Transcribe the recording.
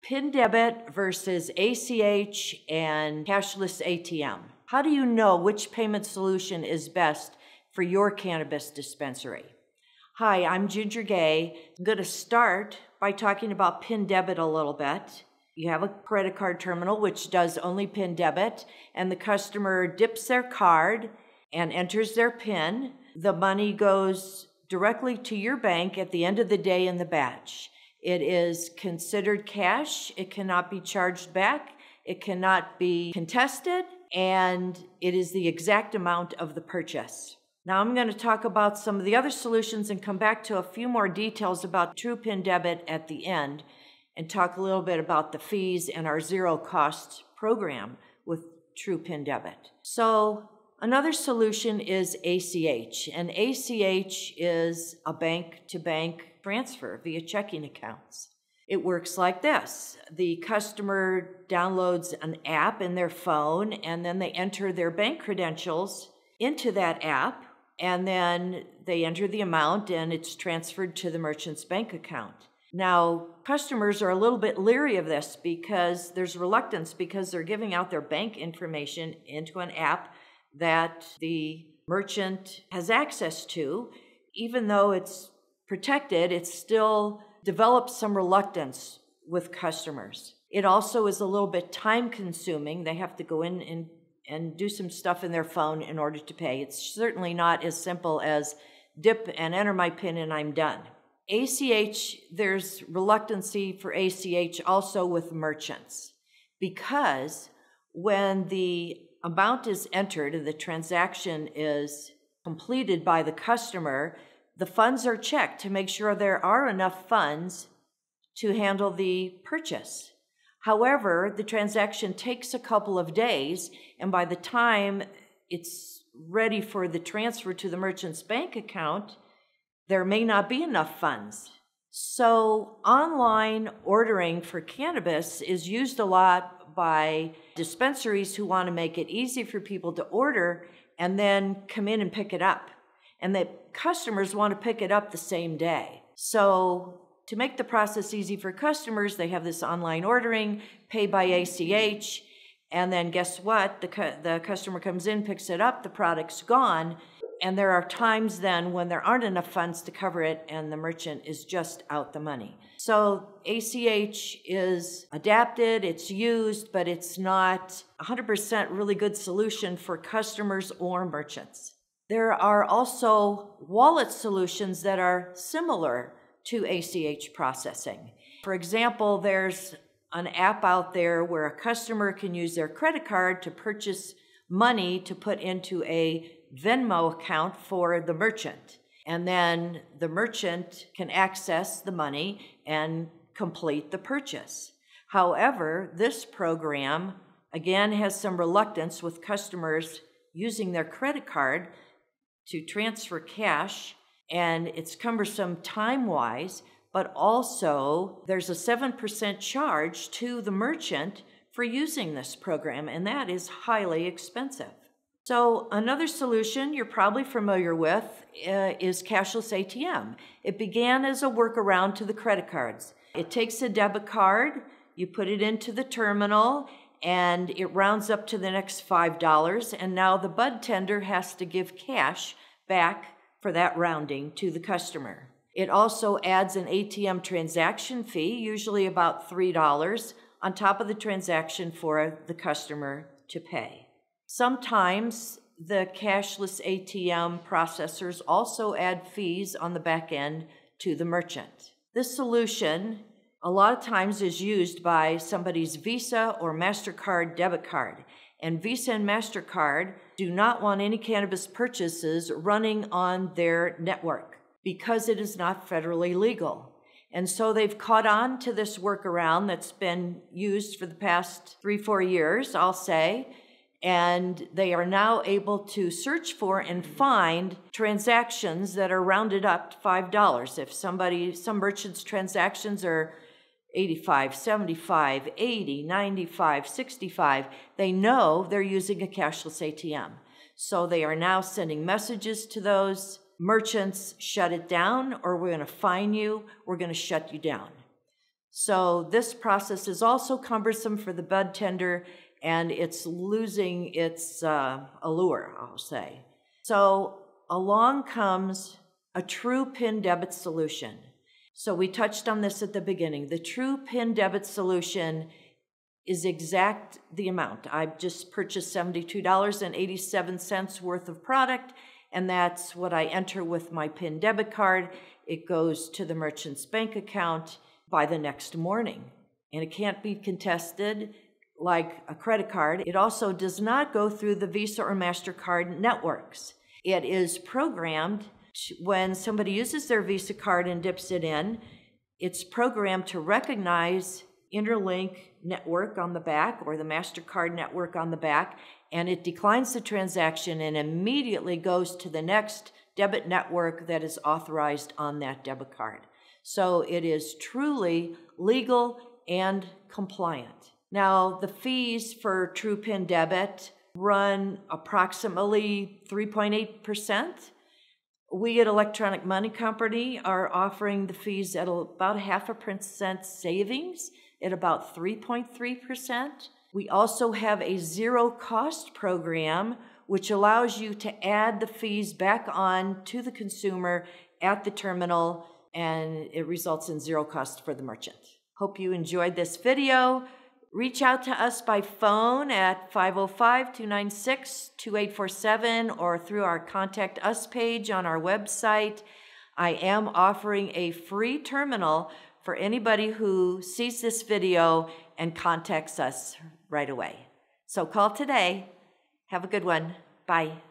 PIN debit versus ACH and cashless ATM. How do you know which payment solution is best for your cannabis dispensary? Hi, I'm Ginger Gay. I'm going to start by talking about PIN debit a little bit. You have a credit card terminal which does only PIN debit, and the customer dips their card and enters their PIN. The money goes directly to your bank at the end of the day in the batch. It is considered cash. It cannot be charged back. It cannot be contested, and it is the exact amount of the purchase. Now I'm going to talk about some of the other solutions and come back to a few more details about True PIN Debit at the end and talk a little bit about the fees and our zero cost program with True PIN Debit. So another solution is ACH, and ACH is a bank-to-bank transfer via checking accounts. It works like this. The customer downloads an app in their phone, and then they enter their bank credentials into that app, and then they enter the amount, and it's transferred to the merchant's bank account. Now, customers are a little bit leery of this because there's reluctance because they're giving out their bank information into an app that the merchant has access to. Even though it's protected, it still develops some reluctance with customers. It also is a little bit time consuming. They have to go in and do some stuff in their phone in order to pay. It's certainly not as simple as dip and enter my PIN and I'm done. ACH, there's reluctancy for ACH also with merchants because when the amount is entered and the transaction is completed by the customer, the funds are checked to make sure there are enough funds to handle the purchase. However, the transaction takes a couple of days, and by the time it's ready for the transfer to the merchant's bank account, there may not be enough funds. So online ordering for cannabis is used a lot by dispensaries who want to make it easy for people to order and then come in and pick it up. And the customers want to pick it up the same day. So to make the process easy for customers, they have this online ordering, pay by ACH, and then guess what? The customer comes in, picks it up, the product's gone, and there are times then when there aren't enough funds to cover it and the merchant is just out the money. So ACH is adapted, it's used, but it's not 100% really good solution for customers or merchants. There are also wallet solutions that are similar to ACH processing. For example, there's an app out there where a customer can use their credit card to purchase money to put into a Venmo account for the merchant. And then the merchant can access the money and complete the purchase. However, this program, again, has some reluctance with customers using their credit card to transfer cash, and it's cumbersome time-wise, but also there's a 7% charge to the merchant for using this program, and that is highly expensive. So another solution you're probably familiar with is cashless ATM. It began as a workaround to the credit cards. It takes a debit card, you put it into the terminal, and it rounds up to the next $5, and now the bud tender has to give cash back for that rounding to the customer. It also adds an ATM transaction fee, usually about $3, on top of the transaction for the customer to pay. Sometimes the cashless ATM processors also add fees on the back end to the merchant. This solution a lot of times is used by somebody's Visa or MasterCard debit card. And Visa and MasterCard do not want any cannabis purchases running on their network because it is not federally legal. And so they've caught on to this workaround that's been used for the past 3-4 years, I'll say, and they are now able to search for and find transactions that are rounded up to $5. If some merchants' transactions are 85, 75, 80, 95, 65, they know they're using a cashless ATM. So they are now sending messages to those merchants, shut it down, or we're going to fine you, we're going to shut you down. So this process is also cumbersome for the bud tender, and it's losing its allure, I'll say. So along comes a true PIN debit solution. So we touched on this at the beginning. The true PIN debit solution is exact the amount. I've just purchased $72.87 worth of product, and that's what I enter with my PIN debit card. It goes to the merchant's bank account by the next morning, and it can't be contested like a credit card. It also does not go through the Visa or MasterCard networks. It is programmed when somebody uses their Visa card and dips it in, it's programmed to recognize Interlink network on the back or the MasterCard network on the back, and it declines the transaction and immediately goes to the next debit network that is authorized on that debit card. So it is truly legal and compliant. Now, the fees for True PIN debit run approximately 3.8%. We at Electronic Money Company are offering the fees at about 0.5% savings at about 3.3%. We also have a zero-cost program which allows you to add the fees back on to the consumer at the terminal, and it results in zero cost for the merchant. Hope you enjoyed this video. Reach out to us by phone at 505-296-2847 or through our Contact Us page on our website. I am offering a free terminal for anybody who sees this video and contacts us right away. So call today. Have a good one. Bye.